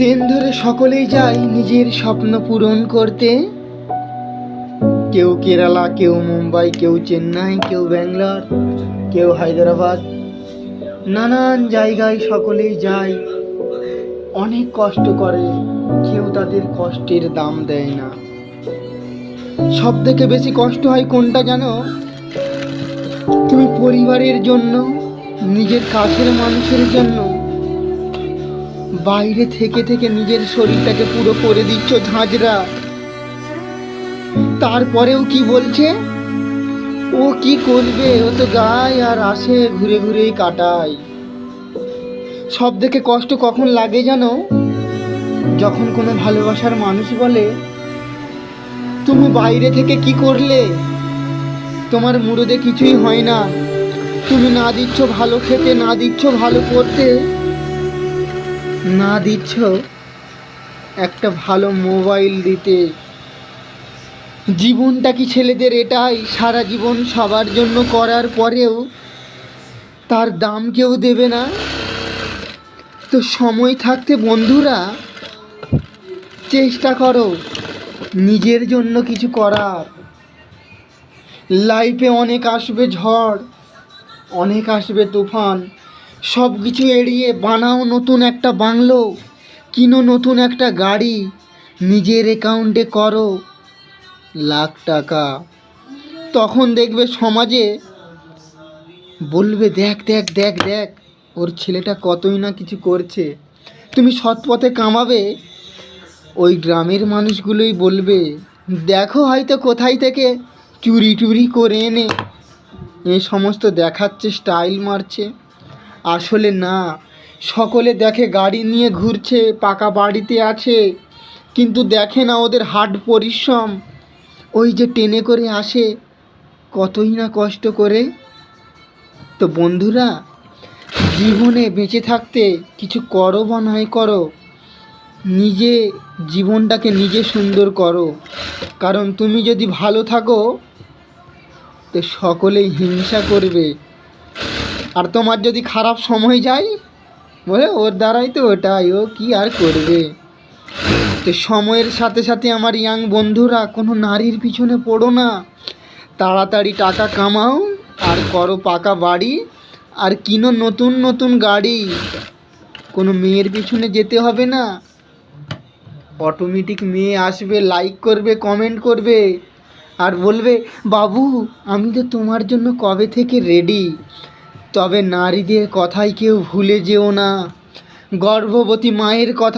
Train ধরে সকলেই যায় নিজের স্বপ্ন পূরণ করতে। কেউ কেরালা, কেউ মুম্বাই, কেউ চেন্নাই, কেউ ব্যাঙ্গালোর, কেউ হায়দ্রাবাদ, নানান জায়গায় সকলেই যায়। অনেক কষ্ট করে, কেউ তাদের কষ্টের দাম দেয় না। সব থেকে বেশি কষ্ট হয় কোনটা জানো? তুমি পরিবারের জন্য, নিজের কাছের মানুষের জন্য বাইরে থেকে থেকে নিজের শরীরটাকে পুরো করে দিচ্ছ ঝাঁঝরা। তারপরেও কি বলছে? ও কি করবে, ও তো গায় আর আসে, ঘুরে ঘুরেই কাটায়। সব থেকে কষ্ট কখন লাগে জানো? যখন কোনো ভালোবাসার মানুষ বলে, তুমি বাইরে থেকে কি করলে, তোমার মুরদে কিছুই হয় না, তুমি না দিচ্ছ ভালো খেতে, না দিচ্ছ ভালো পড়তে, না দিচ্ছ একটা ভালো মোবাইল দিতে। জীবনটা কি ছেলেদের এটাই? সারা জীবন সবার জন্য করার পরেও তার দাম কেউ দেবে না? তো সময় থাকতে বন্ধুরা চেষ্টা করো নিজের জন্য কিছু করার। লাইফে অনেক আসবে ঝড়, অনেক আসবে তুফান, সব কিছু এড়িয়ে বানাও নতুন একটা বাংলো, কিনো নতুন একটা গাড়ি, নিজের অ্যাকাউন্টে করো লাখ টাকা। তখন দেখবে সমাজে বলবে, দেখ দেখ দেখ দেখ, ওর ছেলেটা কতই না কিছু করছে। তুমি সৎ পথে কামাবে, ওই গ্রামের মানুষগুলোই বলবে, দেখো হয়তো কোথায় থেকে চুরি টুরি করে এনে এই সমস্ত দেখাচ্ছে, স্টাইল মারছে। আসলে না, সকলে দেখে গাড়ি নিয়ে ঘুরছে, পাকা বাড়িতে আছে, কিন্তু দেখে না ওদের হার্ড পরিশ্রম। ওই যে ট্রেনে করে আসে, কতই না কষ্ট করে। তো বন্ধুরা, জীবনে বেঁচে থাকতে কিছু করো বা নাই করো, নিজে জীবনটাকে নিজে সুন্দর করো। কারণ তুমি যদি ভালো থাকো তো সকলেই হিংসা করবে, আর তোমার যদি খারাপ সময় যায়, বলে ওর দ্বারাই তো ওটাই, ও কি আর করবে। তো সময়ের সাথে সাথে আমার ইয়াং বন্ধুরা, কোনো নারীর পিছনে পড়ো না, তাড়াতাড়ি টাকা কামাও আর করো পাকা বাড়ি, আর কিনো নতুন নতুন গাড়ি। কোনো মেয়ের পিছনে যেতে হবে না, অটোমেটিক মেয়ে আসবে, লাইক করবে, কমেন্ট করবে, আর বলবে, বাবু আমি তো তোমার জন্য কবে থেকে রেডি। তবে নারীদের কথাই কেউ ভুলে যেও না, গর্ভবতী মায়ের কথা